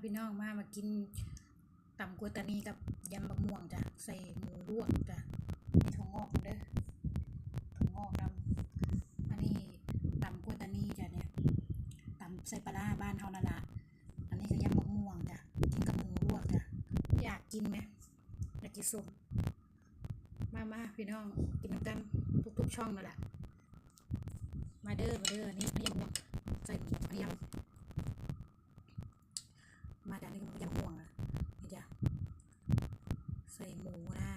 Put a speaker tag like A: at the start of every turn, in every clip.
A: พี่น้องมากินตำกัวตานีกับยำมะม่วงจ้ะใส่หมูลวกจ้ะมีถั่วงอกเด้อถั่วงอกนำอันนี้ตำกัวตานีจ้ะเนี่ยตำใส่ปลาร้าบ้านเฮานั่นล่ะอันนี้ก็ยำมะม่วงจ้ะกินกับหมูลวกจ้ะอยากกินไหมอยากกินส้มมาพี่น้องกินกันทุกช่องนั่นแหละมาเด้อนี่ยำม่วงใส่หมูยำมาจากนี้มันยำม่วงอ่ะนี่จ้ะใส่หมูนะ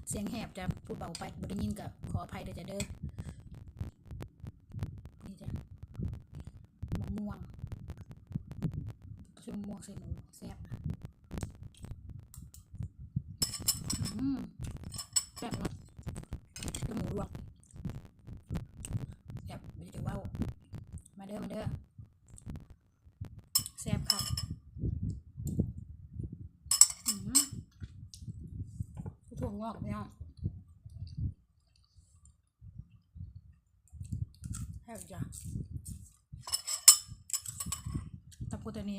A: เสียงแหบจะพูดเบาไปบ่ได้ยินกับขออภัยเด้อจ้ะเด้อนี่จ้ะมะม่วงใส่หมูแซ่บนะแซ่บเนาะกับหมูลวกแซ่บไม่ได้จะเว้ามาเด้อแซ่บครับถั่วงอกพี่น้องแซ่บจ้ะตำกัวตานี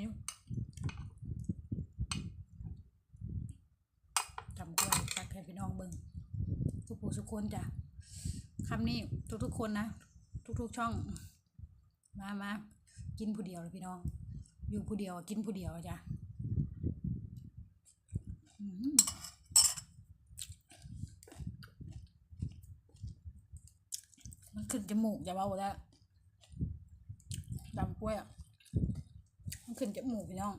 A: ทำกล้วยตักให้พี่น้องเบิ่งทุกคนจ้ะคำนี้ทุกคนนะทุกช่องมากินผู้เดียวเลยพี่น้องอยู่ผู้เดียวกินผู้เดียวจ้ะมันขึ้นจมูกจะเบาแล้วดำกล้วยอ่ะมันขึ้นจมูกพี่น้อง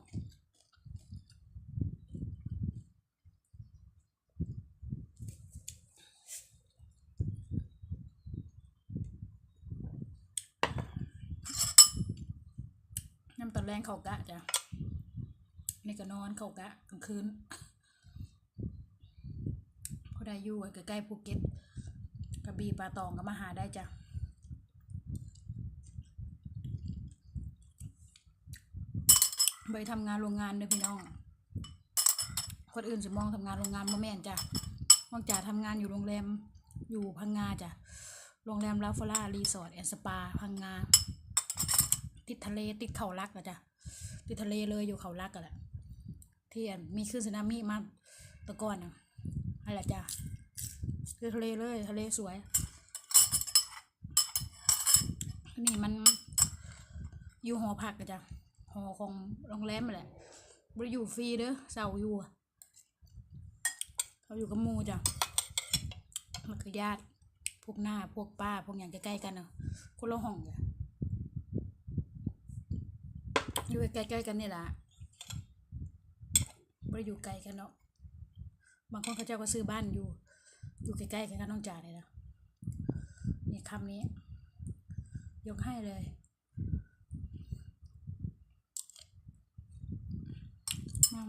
A: น้ำตาแรงเขากะจ้ะนี่ก็นอนเขากะกลางคืนพอได้อยู่ใกล้ๆภูเก็ตกระบี่ป่าตองก็มาหาได้จ้ะไปทำงานโรงงานเด้อพี่น้องคนอื่นจะมองทำงานโรงงานบ่แม่นจ้ะมองจ่าทำงานอยู่โรงแรมอยู่พังงาจ้ะโรงแรมลาฟล่ารีสอร์ทแอนด์สปาพังงาติดทะเลติดเขาลักอะจ้ะติดทะเลเลยอยู่เขาลักกันแหละที่มีคลื่นสึนามิมาตะก้อนอะอะไรจ้ะคือทะเลเลยทะเลสวยนี่มันอยู่หอพักอะจ้ะหอของโรงแรมแหละบริอยู่ฟรีเด้อเสาอยู่เขาอยู่กับหมู่จ้ะมันคือญาติพวกหน้าพวกป้าพวกอย่างใกล้ๆกันเนาะคนละห้องจ้ะอยู่ใกล้ๆกันนี่แหละบริอยู่ไกลกันเนาะบางคนเขาเจ้าก็ซื้อบ้านอยู่ใกล้ๆกันน้องจ่าเลยนะนี่คำนี้ยกให้เลย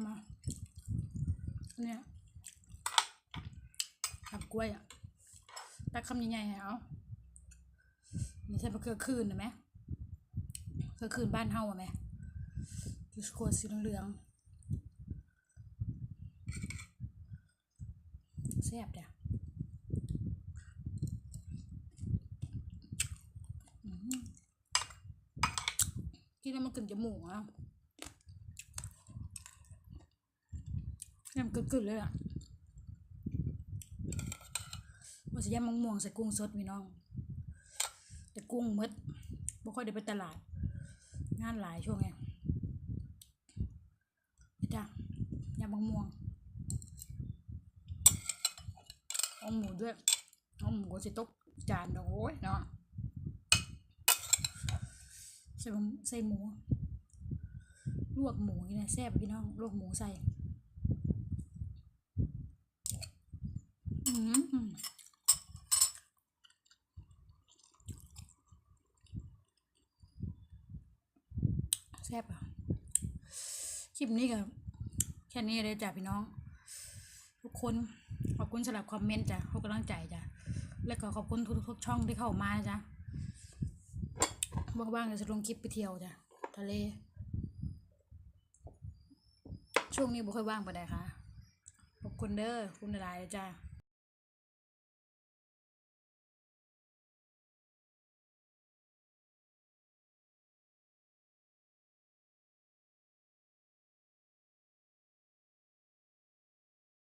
A: มาเนี่ยทำกล้วยอ่ะตักคำใหญ่ๆเอานี่ใช่มะเขือคืนนะไหมเขือคืนบ้านเฮาอ่ะไหมยูสโคสีเหลืองแซ่บจ้ะกินแล้วมันกึ่งจมูกอ่ะเนี่ยมันกึ่งเลยอ่ะว่าจะย่ำมะม่วงใส่กุ้งสดพี่น้องแต่กุ้งมดบ่ค่อยได้ไปตลาดงานหลายช่วงไงจ้ะยำมะม่วงเอาหมูด้วยเอาหมูก็จะตกจานโอ้ยเนาะใส่หมูลวกหมูนี่นะแซ่บพี่น้องลวกหมูใส่แซ่บอ่ะคลิปนี้ก็แค่นี้เลยจ้ะพี่น้องทุกคนขอบคุณสำหรับคอมเมนต์จ้ะทุกกำลังใจจ้ะและก็ขอบคุณทุกช่องที่เข้ามานะจ๊ะว่างๆจะลงคลิปไปเที่ยวจ้ะทะเลช่วงนี้บ่ค่อยว่างไปไหนค่ะขอบคุณเด้อคุณหลายๆจ้ะ